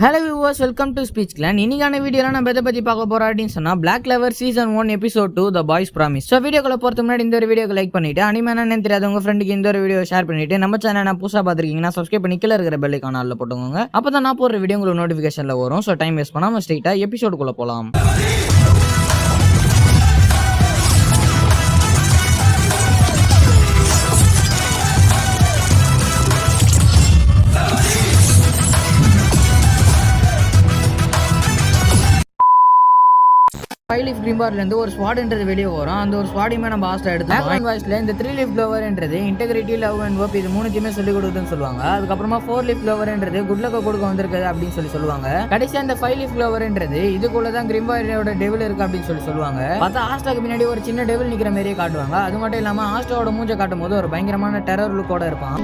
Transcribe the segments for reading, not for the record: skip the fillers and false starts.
Hello viewers, welcome to Speech Clan. இன்னைக்கான வீடியோல நம்ம எதை பத்தி பார்க்க போறோம் அப்படினு சொன்னா Black Clover Season 1 Episode 2 The Boys Promise. So வீடியோக்குள்ள போறதுக்கு முன்னாடி இந்த ஒரு வீடியோக்கு லைக் பண்ணிட்டு அனிமே என்னன்னு தெரியாத உங்க ஃப்ரெண்டுக்கு இந்த ஒரு வீடியோ ஷேர் பண்ணிட்டு நம்ம சேனலை புதுசா பாத்துக்கிட்டீங்கன்னா சப்ஸ்கிரைப் பண்ணி கீழ இருக்கிற பெல் ஐகானை ஆல்ல போட்டுக்கோங்க. அப்பதான் நான் போடுற வீடியோ உங்களுக்கு நோட்டிஃபிகேஷன்ல வரும். சோ டைம் வேஸ்ட் பண்ணாம ஸ்ட்ரைட்டா எபிசோடுக்குள்ள போலாம். ஃபைவ் லீஃப் கிரீன் பார்லேருந்து ஒரு ஸ்வாட்ன்றது வெளியே வரும். அந்த ஒரு ஸ்வாடையுமே நம்ம ஹாஸ்டா எடுத்தோம். வாய்ஸ்ல இந்த 3 லீஃப் ஃப்ளவர்ன்றது இன்டெகிரிட்டி, லவ் அண்ட் ஹோப் இது மூணுத்தையுமே சொல்லி கொடுக்குதுன்னு சொல்லுவாங்க. அதுக்கப்புறமா 4 லீஃப் ஃப்ளவர்ன்றது குட் லக் கொடுக்க வந்திருக்குது அப்படின்னு சொல்லுவாங்க. கடைசியா இந்த 5 லீஃப் ஃப்ளவர்ன்றது இதுக்குள்ளதான் கிரீன் பார்லோட டெவில் இருக்கு அப்படின்னு சொல்லுவாங்க. பார்த்தா ஹாஸ்டாக்கு பின்னாடி ஒரு சின்ன டெவில் நிக்கிற மாதிரியே காட்டுவாங்க. அது மட்டும் இல்லாம ஹாஸ்டாவோட மூஞ்ச காட்டும் போது ஒரு பயங்கரமான டெரர் லுக்கோட இருப்பான்.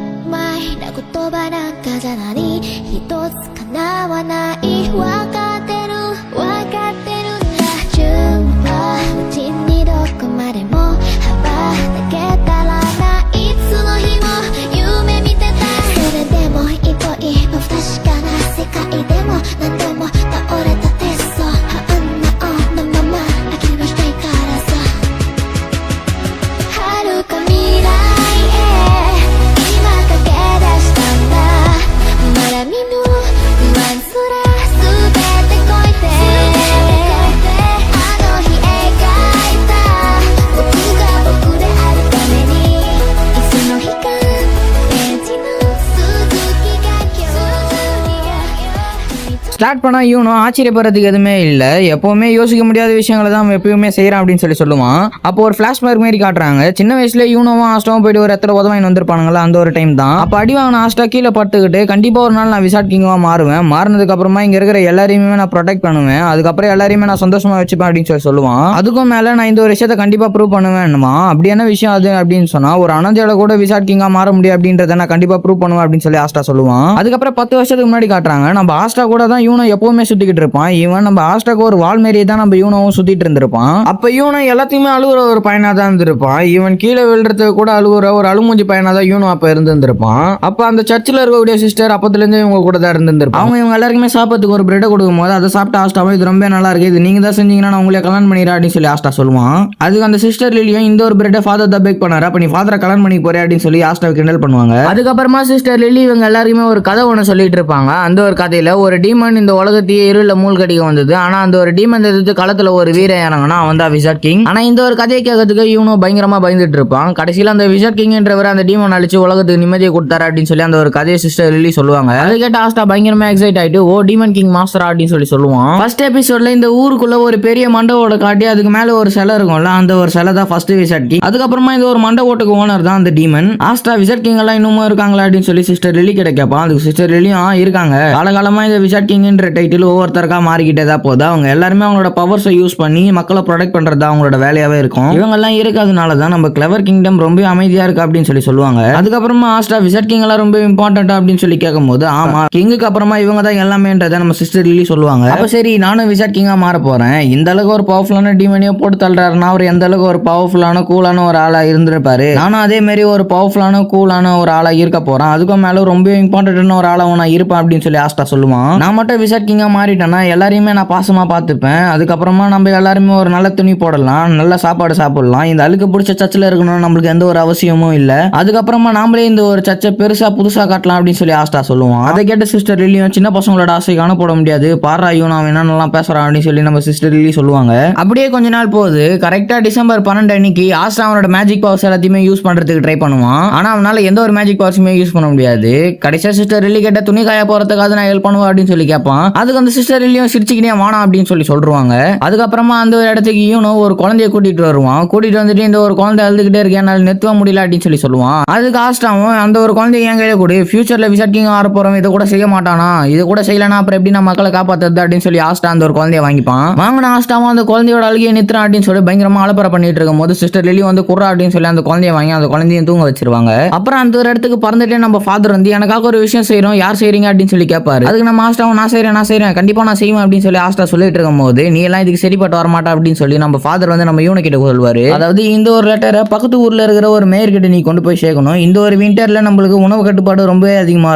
ஸ்டார்ட் பண்ணா இவனும் ஆச்சரியப்படுறதுக்கு எதுவுமே இல்லை. எப்பவுமே யோசிக்க முடியாத விஷயங்களை தான் எப்பயுமே செய்யறான் அப்படின்னு சொல்லுவான். அப்போ ஒரு ஃபிளாஷ்பேக் மாதிரி காட்டுறாங்க. சின்ன வயசுல இவனும் ஆஸ்டாவும் போயிட்டு ஒரு இடத்துல உதவாயின் வந்திருப்பானுங்களா, அந்த ஒரு டைம் தான். அப்போ அடி வாங்கின ஆஸ்டா கீழே பட்டுக்கிட்டு கண்டிப்பா ஒரு நாள் நான் விசாட் கிங்கா மாறுவேன், மாறினதுக்கு அப்புறமா இங்க இருக்கிற எல்லாரையுமே நான் ப்ரொடெக்ட் பண்ணுவேன், அதுக்கப்புறம் எல்லாரையுமே நான் சந்தோஷமா வச்சுப்பேன் அப்படின்னு சொல்லுவான். அதுக்கும் மேல நான் இந்த ஒரு விஷயத்த கண்டிப்பா ப்ரூவ் பண்ணுவேன்மா. அப்படியான விஷயம் அது அப்படின்னு சொன்னா ஒரு அனந்தையோட கூட விசாட் கிங்கா மாற முடியும் அப்படின்றத நான் கண்டிப்பா ப்ரூவ் பண்ணுவேன் அப்படின்னு சொல்லி ஆஸ்டா சொல்லுவான். அதுக்கப்புறம் 10 வருஷத்துக்கு முன்னாடி காட்டுறாங்க. நம்ம ஆஸ்டா கூட தான் இவனும் எப்பவுமே சுத்திக்கிட்டு இருப்பான். இவன் நம்ம ஆஸ்டாக்கு ஒரு வால் மாரியே தான் நம்ம இவனும் சுத்திட்டு இருந்திருப்பான். அப்ப இவனும் எல்லாத்தையுமே அழுகுற ஒரு பையனா தான் இருந்திருப்பான். இவன் கீழே விழுறதுக்கு கூட அழுகுற ஒரு அழுமூஞ்சி பையனா தான் இவனும் அப்ப இருந்திருப்பான். அப்ப அந்த சர்ச்சில் இருக்கக்கூடிய சிஸ்டர் அப்பத்துல இருந்து இவங்க கூட தான் இருந்திருப்பான். இவங்க எல்லாருக்குமே சாப்பிட்றதுக்கு ஒரு பிரெட் கொடுக்கும் போது அதை சாப்பிட்டு ஆஸ்டாவும் இது ரொம்ப நல்லா இருக்கு, இது நீங்க தான் செஞ்சீங்கன்னா நான் உங்களை கல்யாணம் பண்ணிடுறேன் அப்படின்னு சொல்லி ஆஸ்டா சொல்லுவான். அதுக்கு அந்த சிஸ்டர் லிலியும் இந்த ஒரு பிரெட்டை ஃபாதர் தான் பேக் பண்ணாரு, அப்ப நீ ஃபாதரை கல்யாணம் பண்ணி போறே அப்படின்னு சொல்லி ஆஸ்டாவை கிண்டல் பண்ணுவாங்க. அதுக்கப்புறமா சிஸ்டர் லிலி இவங்க எல்லாருக்குமே ஒரு கதை ஒன்று சொல்லிட்டு இருப்பாங்க. அந்த ஒரு கதையில ஒரு டீமன் இந்த உலகத்தையே இருள மூழ்கடிக்க வந்தது. ஆனா அந்த ஒரு டீமன் எதிர்த்து களத்துல ஒரு வீரன் இறங்கினா அவன் தான் விசாட் கிங். ஆனா இந்த ஒரு கதையை கேட்கறதுக்கு இவனும் பயங்கரமா பயந்துட்டு இருப்பான். கடைசியில அந்த விசாட் கிங்ன்றவர் அந்த டீமன் அழிச்சு உலகத்துக்கு நிம்மதியை கொடுத்தாரு அப்படின்னு சொல்லி அந்த ஒரு கதையை சிஸ்டர் லில்லி சொல்லுவாங்க. அதை கேட்ட ஆஸ்டா பயங்கரமா எக்ஸைட் ஆயிட்டு ஓ டீமன் கிங் மாஸ்டரா அப்படின்னு சொல்லுவான். ஃபர்ஸ்ட் எபிசோட்ல இந்த ஊருக்குள்ள ஒரு பெரிய மண்டபோட காட்டி அதுக்கு மேல ஒரு சிலை இருக்கும்ல, அந்த ஒரு சிலை தான் ஃபர்ஸ்ட் விசாட் கிங். அதுக்கப்புறமா இந்த ஒரு மண்டபோட்டுக்கு ஓனர் தான் அந்த டீமன். ஆஸ்டா விசாட் கிங் எல்லாம் இன்னமும் இருக்காங்களா அப்படின்னு சொல்லி சிஸ்டர் லில்லி கிட்ட கேட்பான். அதுக்கு சிஸ்டர் லில்லியும் இருக்காங்க, காலகாலமா இந்த விசாட் கிங்ன்ற டைட்டில் ஒவ்வொருத்தருக்கா மாறிக்கிட்டே தான் போகுது. அவங்க எல்லாருமே அவங்களோட பவர்ஸை யூஸ் பண்ணி மக்களை ப்ரொடெக்ட் பண்றது அவங்களோட வேலையாவே இருக்கும். இவங்க எல்லாம் இருக்கிறதுனால தான் நம்ம கிளவர் கிங்டம் ரொம்ப அமைதியா இருக்கு அப்படின்னு சொல்லுவாங்க. அதுக்கப்புறமா ஆஸ்டா விசாட் கிங் எல்லாம் ரொம்ப இம்பார்ட்டன்ட் அப்படின்னு சொல்லி கேட்கும்போது ஆமா கிங்குக்கு அப்புறமா இவங்க தான் எல்லாமேன்றதை நம்ம சிஸ்டர் லில்லி சொல்லுவாங்க. அப்ப சரி நானும் விசாட் கிங்கா மாற போறேன், இந்த அளவுக்கு ஒரு பவர்ஃபுல்லான டீமனியோ போட்டு தள்ளுறாருன்னா அவர் எந்த அளவுக்கு ஒரு பவர்ஃபுல்லான கூலான ஒரு ஆளா இருந்திருப்பாரு. நானும் அதே மாதிரி ஒரு பவர்ஃபுல்லான கூலான ஒரு ஆளா இருக்க போறேன், அதுக்கும் மேல ரொம்ப இம்பார்ட்டன்டான ஒரு ஆளா நான் இருப்பேன் அப்படின்னு சொல்லி ஆஸ்டா சொல்லுவான். நான் மட்டும் விசாட் கிங்கா மாறிட்டேன்னா எல்லாரையுமே நான் பாசமா பார்த்துப்பேன், அதுக்கப்புறமா நம்ம எல்லாருமே ஒரு நல்ல துணி போடலாம், நல்ல சாப்பாடு சாப்பிடலாம், இந்த அழுக்கு பிடிச்ச சர்ச்சில் இருக்கணும் நம்மளுக்கு எந்த ஒரு அவசியமும் இல்ல, அதுக்கப்புறமா நாமளே இந்த ஒரு சர்ச்சை பெருசா புதுசா காட்டலாம் அப்படின்னு சொல்லி ஆஸ்டா சொல்லுவான். அதை கேட்ட சிஸ்டர் லில்லியும் சின்ன பசங்களோட ஆசை காணப்பட முடியாது, பாரா இவன் அவன் என்னென்னலாம் பேசுறான் அப்படின்னு சொல்லி நம்ம சிஸ்டர் லில்லி சொல்லுவாங்க. அப்படியே கொஞ்ச நாள் போகுது. கரெக்டா டிசம்பர் 12 அன்னைக்கு ஆஸ்டா அவனோட மேஜிக் பவர்ஸ் எல்லாத்தையுமே யூஸ் பண்றதுக்கு ட்ரை பண்ணுவான். ஆனா அவனால எந்த ஒரு மேஜிக் பவர்ஸுமே யூஸ் பண்ண முடியாது. கடைசியா சிஸ்டர் லில்லி கேட்ட துணி காய போறதுக்காக நான் ஹெல்ப் பண்ணுவேன் அப்படின்னு சொல்லி கேட்பான். அதுக்கு அந்த சிஸ்டர் லில்லியும் சிரிச்சுக்கினே வானா அப்படின்னு சொல்லிடுவாங்க. அதுக்கப்புறமா அந்த ஒரு இடத்துக்கு இவனும் ஒரு குழந்தைய கூட்டிட்டு வருவான். கூட்டிட்டு வந்துட்டு இந்த ஒரு குழந்தை அழுதுகிட்டே இருக்கேன், என்னால நிறுத்த முடியல அப்படின்னு சொல்லுவான். அதுக்கு ஆஸ்டாவும் அந்த ஒரு குழந்தைய என் கையில கூட ஃபியூச்சர்ல விசாட் கிங் ஆற போறோம், இதை கூட செய்ய மாட்டானா, இது கூட செய்யலனா அப்புறம் எப்படி நான் மக்களை காப்பாத்துறது அப்படின்னு சொல்லி ஆஸ்டா அந்த ஒரு குழந்தைய வாங்கிப்பான். வாங்கின ஆஸ்டாவும் அந்த குழந்தையோட அழுகையை நிறுத்துறான் அப்படின்னு சொல்லி பயங்கரமா அலப்பறை பண்ணிட்டு இருக்கும் போது சிஸ்டர் லில்லி வந்து குர்ரா அப்படின்னு சொல்லி அந்த குழந்தைய வாங்கி அந்த குழந்தையும் தூங்க வச்சிருவாங்க. அப்புறம் அந்த ஒரு இடத்துக்கு பறந்துட்டே நம்ம ஃபாதர் வந்து எனக்காக ஒரு விஷயம் செய்யறோம், யார் செய்றீங்க அப்படின்னு சொல்லி கேட்பாரு. அதுக்கு நம்ம ஆஸ்டாவும் நான் செய்றேன் கண்டிப்பா நான் செய்வேன் அப்படின்னு சொல்லி ஆஸ்டா சொல்லிட்டு இருக்கும்போது நீ எல்லாம் இதுக்கு சரிப்பட்டு வரமாட்டா அப்படின்னு சொல்லி நம்ம ஃபாதர் வந்து நம்ம யூனோ கிட்ட சொல்வாரு. அதாவது இந்த ஒரு லெட்டரை பக்கத்து ஊர்ல இருக்கிற ஒரு மேயர் கிட்ட நீ கொண்டு போய் சேர்க்கணும். இந்த ஒரு விண்டர்ல நம்மளுக்கு உணவு கட்டுப்பாடு ரொம்ப அதிகமா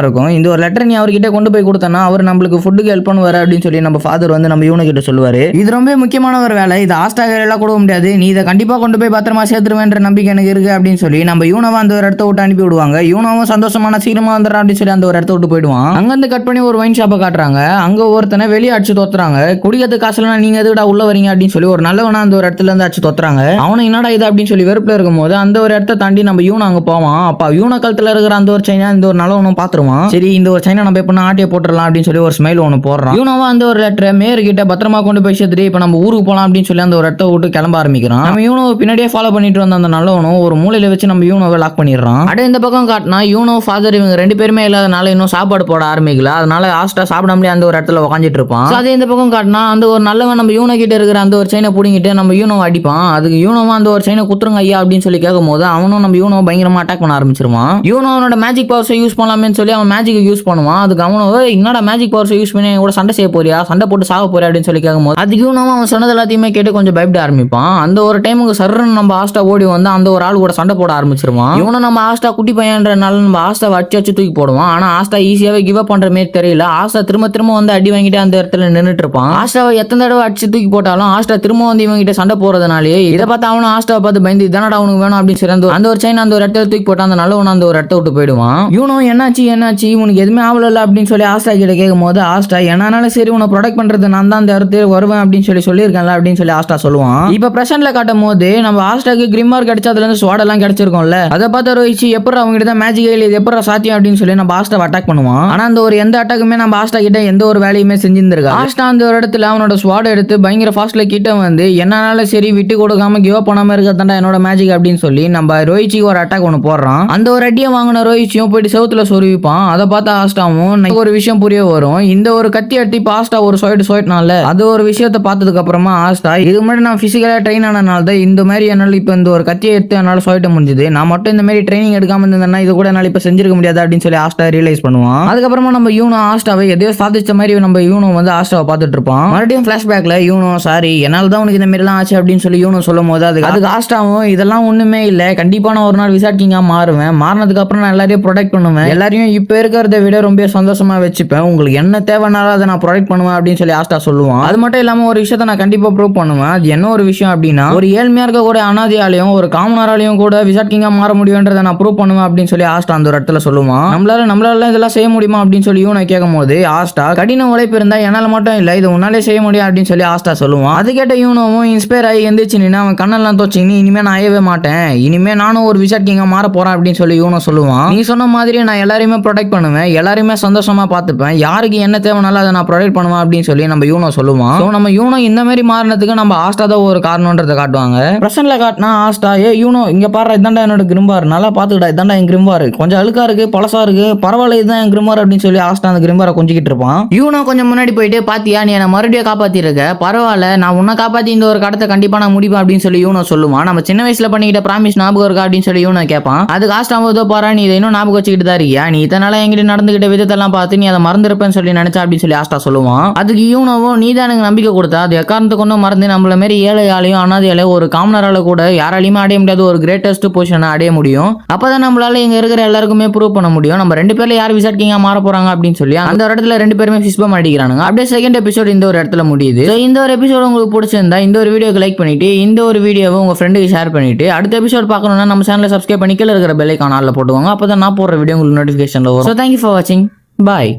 இருக்கும். இந்த ஒரு லெட்டர் நீ அவர்கிட்ட கொண்டு போய் கொடுத்தனா அவர் நம்மளுக்கு ஃபுட்டுக்கு ஹெல்ப் பண்ணுவாரு அப்படின்னு சொல்லி நம்ம ஃபாதர் வந்து நம்ம யூனோ கிட்ட சொல்லுவாரு. இது ரொம்ப முக்கியமான ஒரு வேலை, இது ஆஸ்டா எல்லாம் கொடுக்க முடியாது, நீ இதை கண்டிப்பா கொண்டு போய் பத்திரமா சேர்த்துருவேன்ற நம்பிக்கை எனக்கு இருக்கு அப்படின்னு சொல்லி நம்ம யூனோவை அந்த ஒரு இடத்த விட்டு அனுப்பி விடுவாங்க. யூனோவும் சந்தோஷமான சீக்கிரமா வந்துடுறான் அப்படின்னு சொல்லி அந்த ஒரு இடத்த விட்டு போயிடுவான். அங்க இருந்து கட் பண்ணி ஒரு ஒயின் ஷாப்பை காட்டுறாங்க. அங்க ஒருத்தனை வெளியே அடிச்சு தோத்துறாங்க. குடிக்கிறது காசுலாம் நீங்க எதுடா உள்ள வரீங்க அப்படின்னு சொல்லி ஒரு நல்லவனா அந்த ஒரு இடத்துல இருந்து அடிச்சு தோத்துறாங்க. அவனை என்னடா இது அப்படின்னு சொல்லி வெறுப்புல இருக்கும்போது அந்த ஒரு இடத்த தாண்டி நம்ம யூனோ அங்க போவான். அப்ப யூனோ கழுத்துல இருக்கிற அந்த ஒரு சைனா இந்த ஒரு நல்லவனும் பாத்துருவான். சரி இந்த ஒரு சைனா நம்ம எப்ப ஆட்டிய போட்டுடலாம் அப்படின்னு சொல்லி ஒரு ஸ்மைல் ஒன்று போடுறான். யூனோவா அந்த ஒரு லெட்டர் மேயர் கிட்ட பத்திரமா கொண்டு போய் சேர்த்துட்டு இப்ப நம்ம ஊருக்கு போலாம் அப்படின்னு சொல்லி அந்த ஒரு இடத்த விட்டு கிளம்ப ஆரம்பிக்கிறான். நம்ம யூனோவை பின்னாடியே ஃபாலோ பண்ணிட்டு வந்த அந்த நல்லவனும் ஒரு மூலையில வச்சு நம்ம யூனோவை லாக் பண்ணிடுறான். அப்படியே இந்த பக்கம் காட்டினா யூனோ ஃபாதர் இவங்க ரெண்டு பேருமே இல்லாதனால இன்னும் சாப்பாடு போட ஆரம்பிக்கல. அதனால ஆஸ்டா சாப்பிடாமலே அந்த ஒரு இடத்துல உட்காந்துட்டு இருப்பான். அதே இந்த பக்கம் காட்டினா அந்த ஒரு நல்லவன் நம்ம யூனோ கிட்ட இருக்கிற அந்த ஒரு செயினை பிடிங்கிட்டு நம்ம யூனோவை அடிப்பான். அதுக்கு யூனோவா அந்த ஒரு செயினை குத்துருங்க ஐயா அப்படின்னு சொல்லி கேட்கும் போது அவனும் நம்ம யூனோவை பயங்கரமா அட்டாக் பண்ண ஆரம்பிச்சிருவான். யூனோ அவனோட மேஜிக் பவர்ஸை யூஸ் பண்ணலாமேன்னு சொல்லி அவன் மேஜிக் யூஸ் பண்ணுவான். அதுக்கு அவனோ என்னடா மேஜிக் பவர்ஸை யூஸ் பண்ணி கூட சண்டை செய்ய போறியா, சண்டை போட்டு சாக போறியா அப்படின்னு சொல்லி கேட்கும்போது அதுக்கு யூனோவா அவன் சொன்னது எல்லாத்தையுமே கேட்டு கொஞ்சம் பயப்பட ஆரம்பிப்பான். அந்த ஒரு டைமுக்கு சர்றன்னு நம்ம ஆஸ்டா ஓடி வந்து அந்த ஒரு ஆள் கூட சண்டை போட ஆரம்பிச்சிருவான். இவனை நம்ம ஆஸ்டா குட்டி பையன்றனால நம்ம ஆஸ்டாவை அடிச்சு தூக்கி போடுவான். ஆனா ஆஸ்டா ஈஸியாவே கிவ் அப் பண்ற மாதிரி தெரியல. ஆஸ்டா திரும்ப வந்து அடி வாங்கிட்டு அந்த இடத்துல நின்றுட்டு இருப்பான். ஆஸ்டாவை எத்தனை தடவை அடிச்சு தூக்கி போட்டாலும் ஆஸ்டா திரும்ப வந்து இவங்க கிட்ட சண்டை போறதுனாலே இதை பார்த்து அவனும் ஆஸ்டாவை பார்த்து பயந்து இதனடா அவனுக்கு வேணும் அப்படின்னு சொல்லி அந்த ஒரு சைன் அந்த ஒரு இடத்துல தூக்கி போட்டு அந்த நல்லவன் அந்த ஒரு இடத்த விட்டு போயிடுவான். இவனோ என்னாச்சு உனக்கு எதுவுமே ஆவல அப்படின்னு சொல்லி ஆஸ்டா கிட்ட கேட்கும் போது ஆஸ்டா என்னாலும் சரி உன்னை ப்ரொடெக்ட் பண்றது நான் தான் அந்த இடத்துல வருவேன் அப்படின்னு சொல்லியிருக்கேன்ல அப்படின்னு சொல்லி ஆஸ்டா சொல்லுவான். இப்ப பிரசன்ட்ல காட்டும் போது நம்ம ஆஸ்டாக்கு கிரிமார் கிடைச்சா அதுல இருந்து ஸ்வாட் எல்லாம் கிடைச்சிருக்கோம்ல, அதை பார்த்து ரோஹிச்சி எப்படி அவங்க கிட்ட மேஜிக் இது எப்படி சாத்தியம் அப்படின்னு சொல்லி நம்ம ஆஸ்டாவை அட்டாக் பண்ணுவான். ஆனா அந்த ஒரு எந்த அட்டாக்குமே நம்ம ஆஸ்டா கிட்ட எந்த ஒரு வேலையுமே செஞ்சிருந்திருக்கா. ஆஸ்டா அந்த ஒரு இடத்துல அவனோட ஸ்வாட் எடுத்து பயங்கர ஃபாஸ்ட்ல கிட்ட வந்து என்னால சரி விட்டு கொடுக்காம கிவ் அப் பண்ணாம இருக்கதாண்டா என்னோட மேஜிக் அப்படின்னு சொல்லி நம்ம ரோஹிச்சிக்கு ஒரு அட்டாக் ஒன்று போடுறான். அந்த ஒரு அடியை வாங்கின ரோஹிச்சியும் போயிட்டு செவுத்துல சொருவிப்பான். அதை பார்த்து ஆஸ்டாவும் ஒரு விஷயம் புரிய வரும். இந்த ஒரு கத்தி அட்டி ஆஸ்டா ஒரு சொயிட்னால அது ஒரு விஷயத்தை பார்த்ததுக்கு அப்புறமா ஆஸ்டா இது முன்னாடி நான் பிசிக்கலா ட்ரெயின் ஆனனால தான் இந்த மாதிரி என்னால் இப்ப இந்த ஒரு கத்தியை எடுத்து என்னால் சொயிட்ட முடிஞ்சது. நான் மட்டும் இந்த மாதிரி ட்ரைனிங் எடுக்காம இருந்தேன்னா இது கூட என்னால் இப்ப செஞ்சிருக்க முடியாது அப்படின்னு சொல்லி ஆஸ்டா ரியலைஸ் பண்ணுவான். அதுக்கப்புறமா நம்ம யூனோ ஆஸ்டாவை எதையோ சாதிச்ச மாதிரி நம்ம யூனோ வந்து ஆஸ்டாவை பார்த்துட்டு இருப்பான். மறுபடியும் பிளாஷ்பேக்ல யூனோ சாரி என்னால் தான் உனக்கு இந்த மாதிரி எல்லாம் ஆச்சு அப்படின்னு சொல்லி யூனோ சொல்லும் போது அதுக்கு ஆஸ்டாவும் இதெல்லாம் ஒண்ணுமே இல்ல, கண்டிப்பா நான் ஒரு நாள் விசாரிக்கிங்கா மாறுவேன், மாறினதுக்கு அப்புறம் நான் எல்லாரையும் ப்ரொடெக்ட் பண்ணுவேன், எல்லாரையும் இப்ப இருக்கிறத விட ரொம்ப சந்தோஷமா வச்சுப்பேன், உங்களுக்கு என்ன தேவைனாலும் அதை நான் ப்ரொடெக்ட் பண்ணுவேன் அப்படின்னு சொல்லி ஆஸ்டா சொல்லுவான். அது மட்டும் இல்லாம ஒரு விஷயத்தை நான் கண்டிப்பா ப்ரூவ் பண்ணுவேன். அது என்ன ஒரு விஷயம் அப்படின்னா ஒரு ஏழ்மையா இருக்க கூட அனாதையாலையும் ஒரு காமனராலையும் கூட விசாரிக்கிங்கா மாற முடியும்ன்றதை நான் ப்ரூவ் பண்ணுவேன் அப்படின்னு சொல்லி ஆஸ்டா அந்த ஒரு இடத்துல சொல்லுவான். நம்மளால இதெல்லாம் செய்ய முடியுமா அப்படின்னு சொல்லி யூனோ கேட்கும் போது ஆஸ்டா கடின உழைப்பு இருந்தா என்னால மட்டும் இல்ல இது உன்னாலே செய்ய முடியும் அப்படின்னு சொல்லி ஆஸ்டா சொல்லுவான். அது கேட்ட யூனோவும் இன்ஸ்பயர் ஆகி எந்திரிச்சு நின்று அவன் கண்ணெல்லாம் தோச்சிங்க இனிமே நான் ஆயவே மாட்டேன், இனிமே நானும் ஒரு விசாரிக்கிங்கா மாற போறேன் அப்படின்னு சொல்லி யூனோ சொல்லுவான். நீ சொன்ன மாதிரி நான் எல்லாரையுமே ப்ரொடெக்ட் பண்ணுவேன், எல்லாரையுமே சந்தோஷமா பார்த்துப்பேன், யாருக்கு என்ன தேவைனாலும் அதை நான் ப்ரொடெக்ட் பண்ணுவேன் அப்படின்னு சொல்லி நம்ம யூனோ சொல்லுவான். நம்ம யூனோ இந்த மாதிரி மாறினதுக்கு நம்ம ஆஸ்டா தான் ஒரு காரணம்ன்றதை காட்டுவாங்க. பிரசன்ட்ல காட்டினா ஆஸ்டா யூனோ இங்க பாரு இதாண்டா என்னோட கிரிம்பார், நல்லா பாத்துக்கிட்டா இதாண்டா என் கிரிம்பார், கொஞ்சம் அழுக்கா இருக்கு பழசா இருக்கு பரவாயில்ல இதுதான் என் கிரிம்பார் அப்படின்னு சொல்லி ஆஸ்டா அந்த கிரிம்பாரை கொஞ்சிக்கிட்டு இருப்பான். யூனோ கொஞ்சம் முன்னாடி போயிட்டு பாத்தியா நீ என்ன மறுபடியும் காப்பாத்திருக்க, பரவாயில்ல நான் உன்னை காப்பாத்தி இந்த ஒரு கடத்தை கண்டிப்பா நான் முடிப்பேன் அப்படின்னு சொல்லி யூனோ சொல்லுவான். நம்ம சின்ன வயசுல பண்ணிக்கிட்ட பிராமிஸ் ஞாபகம் இருக்கா அப்படின்னு சொல்லி யூனோ கேட்பான். அதுக்கு ஆஸ்டா ஏதோ பாரா நீ இதை இன்னும் ஞாபகம் வச்சுக்கிட்டு தான் இருக்கியா, நீ இதனால எங்கிட்ட நடந்துகிட்ட விதத்தெல்லாம் பார்த்து நீ அதை மறந்துருப்பேன்னு சொல்லி நினைச்சா அப்படின்னு சொல்லி ஆஸ்டா சொல்லுவான். அதுக்கு யூனோவும் நீ தான் எனக்கு நம்பிக்கை கொடுத்தா, அது எக்காரணத்தை கொண்டு மறந்து நம்மள மாதிரி ஏழையாலையும் அனாதையாலையும் ஒரு காமனரால கூட யாராலையுமே அடைய முடியாத ஒரு கிரேட்டஸ்ட் பொசிஷனை அடைய முடியும். அப்பதான் நம்மளால இங்க இருக்கிற எல்லாருக்குமே ப்ரூவ் பண்ண முடியும் நம்ம ரெண்டு பேர்ல யார் விசாரிக்கிங்க மாற போறாங்க அப்படின்னு சொல்லி அந்த இடத்துல ரெண்டு பேருமே ஃபிஸ்பம் அடிக்கிறானுங்க. அப்படியே செகண்ட் எபிசோட் இந்த ஒரு இடத்துல முடியுது. இந்த ஒரு எபிசோட் உங்களுக்கு பிடிச்சிருந்தா இந்த ஒரு வீடியோக்கு லைக் பண்ணிட்டு இந்த ஒரு வீடியோவை உங்க ஃப்ரெண்டுக்கு ஷேர் பண்ணிட்டு அடுத்த எபிசோட் பார்க்கணும்னா நம்ம சேனலை சப்ஸ்கிரைப் பண்ணி கீழ இருக்கிற பெல் ஐகான் ஆல்ல போட்டுவாங்க. அப்பதான் நான் போடுற வீடியோ உங்களுக்கு நோட்டிஃபிகேஷன்ல வரும். So thank you for watching. Bye.